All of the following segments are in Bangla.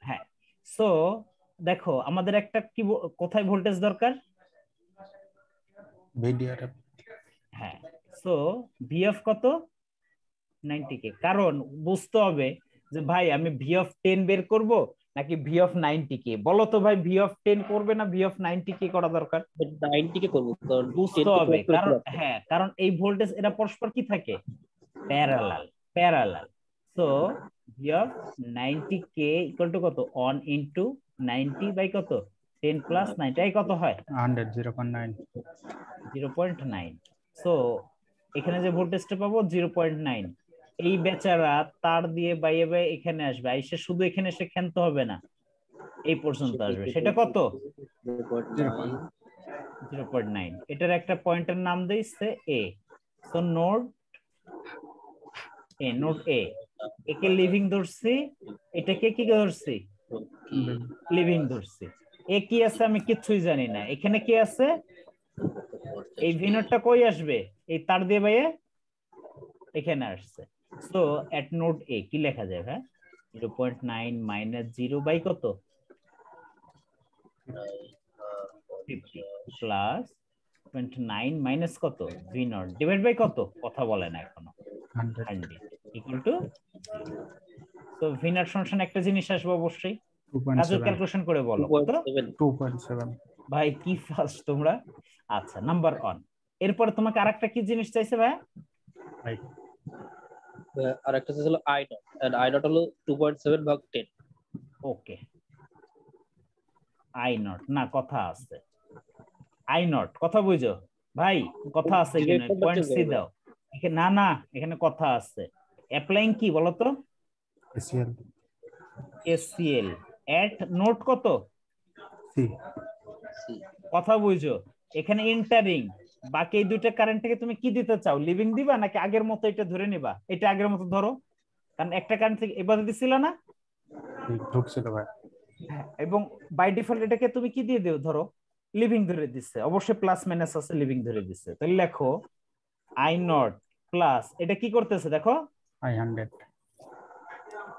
হ্যাঁ, সো দেখো আমাদের একটা কি কোথায় ভোল্টেজ দরকার? ভিডিআর। হ্যাঁ, সো ভিএফ কত? 90 কে। কারণ বুঝতে হবে যে ভাই আমি ভি অফ 10 বের করব নাকি ভি অফ 90 কে। বলো তো ভাই, ভি অফ 10 করবে না ভি অফ 90 কে করা দরকার? 90 কে করবো, কারণ 10 বুঝতে তো হবে, ক্রস করে কারণ চলে আসছে। হ্যাঁ, কারণ এই ভোল্টেজ এরা পরস্পর কি থাকে? Parallel, parallel. So V of 90 K equal to কত? 1 ইনটু 90 বাই কত? 10 প্লাস 90, এই কত হয়? 100, 0.9। 0.9। সো এখানে যে ভোল্টেজটা পাবো 0.9। এই বেচারা তার দিয়ে বাইয়ে বাইয়ে এখানে আসবে, এসে শুধু এখানে এসে ক্ষান্ত হবে না, এই পর্যন্ত আসবে। সেটা কত? 0.9। 0.9। এটার একটা পয়েন্টের নাম দিয়েছে এ। সো নোড এ, নোড এ, একে লিভিং ধরছি, এটাকে কি ধরছি? লিভিং ধরছি। এ কি আছে আমি কিচ্ছুই জানি না। এখানে কি আছে? এই ভিনরটা কই আসবে? এই তার দিয়ে বাইয়ে এখানে আসছে। সো এট নোড এ কি লেখা যায় ভাই? 0.9 মাইনাস 0 বাই কত? 50 প্লাস 0.9 মাইনাস কত? ভি নট ডিভাইড বাই কত? কথা বলে না এখনো। 100। 100 ইকুয়াল টু 0। তো ভি নট সমান একটা জিনিস আসবে অবশ্যই। কাজে 2.7। ক্যালকুলেশন করে বলো কত? 2.7। ভাই কি ফাস্ট তোমরা। আচ্ছা, নাম্বার 1। এরপরে তোমাকে আরেকটা কি জিনিস চাইছে ভাই? রাইট। আর একটা ছিল I naught, and I naught হলো 2.7 ভাগ 10। ওকে, আই নট না, কথা আছে। আই নট কথা বুঝো ভাই, কথা আছে এখানে, পয়েন্ট সি দাও এখানে। না না, এখানে কথা আছে। অ্যাপ্লাইং কি বলতো? এসিএল। এসসিএল এট নোট কত? সি। কথা বুঝো, এখানে এন্টারিং। বাকি এই দুইটা কারেন্ট থেকে তুমি কি দিতে চাও? লিভিং দিবা নাকি আগের মতো এটা ধরে নিবা? এটা আগের মতো ধরো, কারণ একটা কারেন্ট থেকে এবার দিছিল না। ঢুকছিল ভাই। হ্যাঁ, এবং বাই ডিফল্ট এটাকে তুমি কি দিয়ে দিও? ধরো লিভিং ধরে দিচ্ছে, অবশ্যই প্লাস মাইনাস আছে, লিভিং ধরে দিচ্ছে। তাহলে লেখো আই নট প্লাস, এটা কি করতেছে দেখো? আই 100।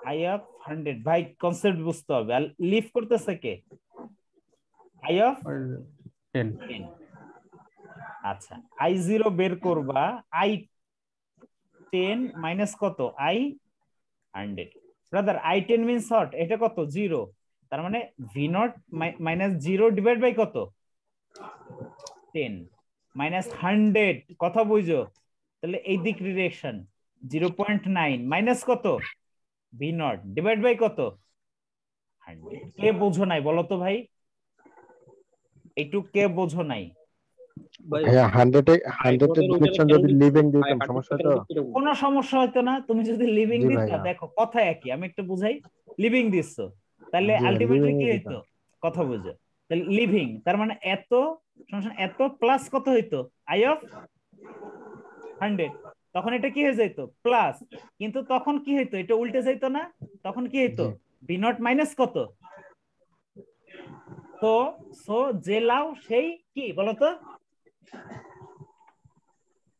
I of 100। ভাই কনসেপ্ট বুঝতে হবে। আর লিভ করতেছে কে? I of 10। 10। আচ্ছা, আই জিরো বের করবা, আই 10 মাইনাস কত? I 100। Brother I 10 means hot, এটা কত? 0। তার মানে V naught minus 0 divide by কত? 10 মাইনাস 100। কথা বুঝো, তাহলে এই দিক ডিরেকশন 0.9 মাইনাস কত? ভি নট ডিভাইড বাই কত? 100। কে বোঝো নাই বলো তো ভাই? একটু কে বোঝো নাই? ভাইয়া 100 এর ডিরেকশন যদি লিভিং দিতাম সমস্যা হতো? কোনো সমস্যা হতো না, তুমি যদি লিভিং জি দিতা। ভাইয়া। দেখো কথা একই, আমি একটু বুঝাই। লিভিং দিচ্ছ, তাহলে জি আলটিমেটলি লিভিং কি এ হইতো? দিতাম। কথা বুঝো, তাহলে লিভিং তার মানে এত সমস্যা, এত প্লাস কত হইতো? I of 100। তখন এটা কি হয়ে যাইতো? প্লাস। কিন্তু তখন কি হইতো? এটা উল্টে যাইতো না? তখন কি হইতো? জি ভি নট মাইনাস কত? তো সো যে লাও সেই কি বলতো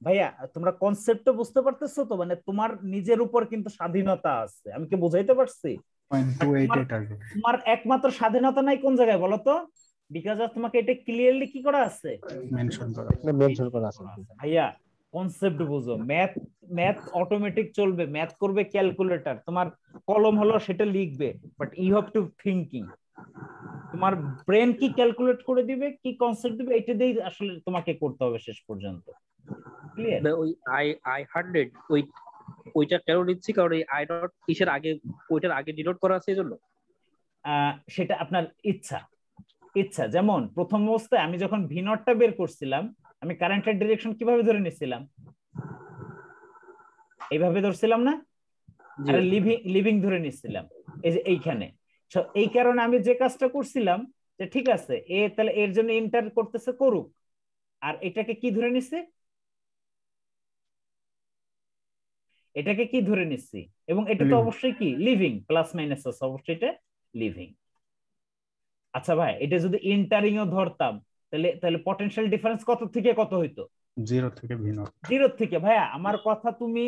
ভাইয়া? তোমরা কনসেপ্টটা বুঝতে পারতেছো তো? মানে তোমার নিজের উপর কিন্তু স্বাধীনতা আছে, আমি কি বুঝাইতে পারছি? তোমার 0.288 আসবে। তোমার একমাত্র স্বাধীনতা নাই কোন জায়গায় বলতো? বিকজ অফ তোমাকে এটা ক্লিয়ারলি কি করা আছে? মেনশন করা। এখানে মেনশন করা আছে। ভাইয়া কনসেপ্ট বুঝো। ম্যাথ, ম্যাথ অটোমেটিক চলবে, ম্যাথ করবে ক্যালকুলেটর, তোমার কলম হলো সেটা লিখবে, but you have to thinking. তোমার ব্রেন কি ক্যালকুলেট করে দিবে, কি কনসেপ্ট দিবে, এটা দিয়ে আসলে তোমাকে করতে হবে শেষ পর্যন্ত। ক্লিয়ার? ওই আই আই 100 ওইটা কেন নিচ্ছি, কারণ এই আই নট কিসের আগে, ওইটার আগে ডিনোট করা আছে এই জন্য। সেটা আপনার ইচ্ছা, ইচ্ছা। যেমন প্রথম অবস্থায় আমি যখন ভি নটটা বের করছিলাম, আমি কারেন্টের ডিরেকশন কিভাবে ধরে নিছিলাম? এইভাবে ধরছিলাম না? আর লিভিং লিভিং ধরে নিছিলাম এই যে এইখানে। এই কারণে আমি যে কাজটা করছিলাম যে ঠিক আছে, এ তাহলে এর জন্য এন্টার করতেছে, করুক। আর এটাকে কি ধরে নিচ্ছে? এটাকে কি ধরে নিচ্ছি? এবং এটা তো অবশ্যই কি লিভিং, প্লাস মাইনাস আছে, অবশ্যই এটা লিভিং। আচ্ছা ভাই, এটা যদি এন্টারিং ও ধরতাম, তাহলে তাহলে পটেনশিয়াল ডিফারেন্স কত থেকে কত হইতো? 0 থেকে ভি নট। 0 থেকে। ভাইয়া আমার কথা তুমি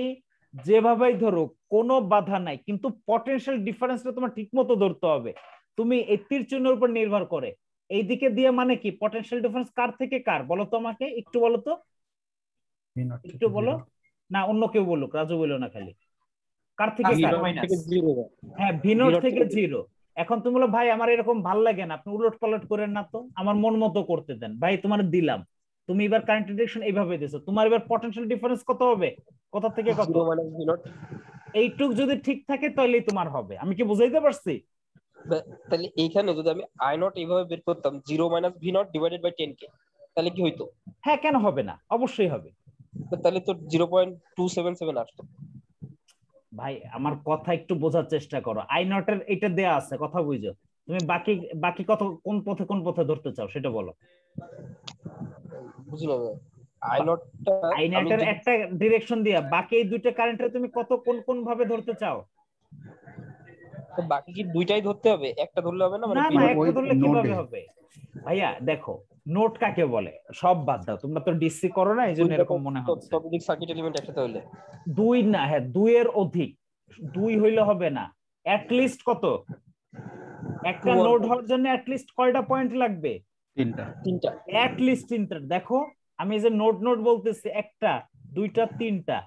যেভাবেই ধরো কোনো বাধা নাই, কিন্তু পটেনশিয়াল ডিফারেন্সটা তোমার ঠিক মতো ধরতে হবে। তুমি এই তীর চিহ্নের উপর নির্ভর করে এইদিকে দিয়ে মানে কি পটেনশিয়াল ডিফারেন্স কার থেকে কার বলো তো আমাকে, একটু বলো তো, একটু বলো না, অন্য কেউ বলুক, রাজু বলো না, খালি কার থেকে কার? হ্যাঁ, ভিনোট থেকে জিরো। এখন তুমি বলো ভাই আমার এরকম ভাল লাগে না, আপনি উলট পালট করেন না তো, আমার মন মতো করতে দেন। ভাই তোমার দিলাম, তুমি এবার কারেন্ট ডিরেকশন এইভাবে দিছো, তোমার এবার পটেনশিয়াল ডিফারেন্স কত হবে, কোথা থেকে কত? এইটুক যদি ঠিক থাকে তাহলেই তোমার হবে। আমি কি বুঝাইতে পারছি? তাহলে এইখানে যদি আমি আই নট এইভাবে বের করতাম 0 - V naught divided by 10k, তাহলে কি হইতো? হ্যাঁ, কেন হবে না, অবশ্যই হবে। তাহলে তো 0.277 আসতো। ভাই আমার কথা একটু বোঝার চেষ্টা করো, আই নটের এটা দেয়া আছে, কথা বুঝো। তুমি বাকি বাকি কত কোন পথে ধরতে চাও সেটা বলো। বুঝলাম, আই নটের একটা ডিরেকশন দিয়া বাকি এই দুইটা কারেন্টের তুমি কত কোন কোন ভাবে ধরতে চাও? তো বাকি কি দুইটাই ধরতে হবে, একটা ধরলে হবে না? না না, একটা ধরলে কিভাবে হবে ভাইয়া? দেখো নোট কাকে বলে সব বাদ দাও, তোমরা তো ডিসি করো না, এইজন্য এরকম মনে হচ্ছে। টপিক সার্কিট এলিমেন্ট একসাথে হইলে দুই না, হ্যাঁ দুই এর অধিক, দুই হইলে হবে না, অ্যাট লিস্ট কত? একটা নোড হওয়ার জন্য অ্যাট লিস্ট কয়টা পয়েন্ট লাগবে? তিনটা। অ্যাট লিস্ট তিনটা। দেখো আমি যে নোড বলতেছি, একটা দুইটা তিনটা,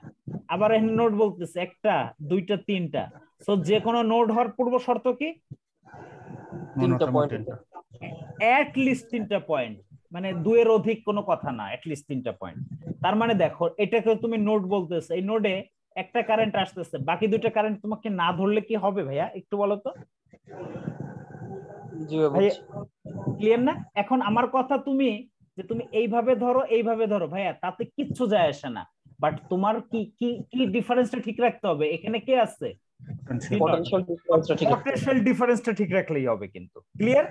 আবার এখানে নোড বলতেছি একটা দুইটা তিনটা। সো যে কোনো নোড হওয়ার পূর্ব শর্ত কি? তিনটা পয়েন্ট, অ্যাট লিস্ট তিনটা পয়েন্ট, মানে দুইয়ের অধিক কোনো কথা না, অ্যাট লিস্ট তিনটা পয়েন্ট। তার মানে দেখো এটাকে তুমি নোড বলতেছো, এই নোডে একটা কারেন্ট আসতেছে, বাকি দুইটা কারেন্ট তোমাকে না ধরলে কি হবে ভাইয়া, একটু বলো তো। ক্লিয়ার না? এখন আমার কথা তুমি যে তুমি এইভাবে ধরো ভাইয়া, তাতে কিচ্ছু যায় আসে না, বাট তোমার কি কি কি ডিফারেন্সটা ঠিক রাখতে হবে। এখানে কে আছে? পটেনশিয়াল ডিফারেন্সটা ঠিক রাখলেই হবে কিন্তু। ক্লিয়ার?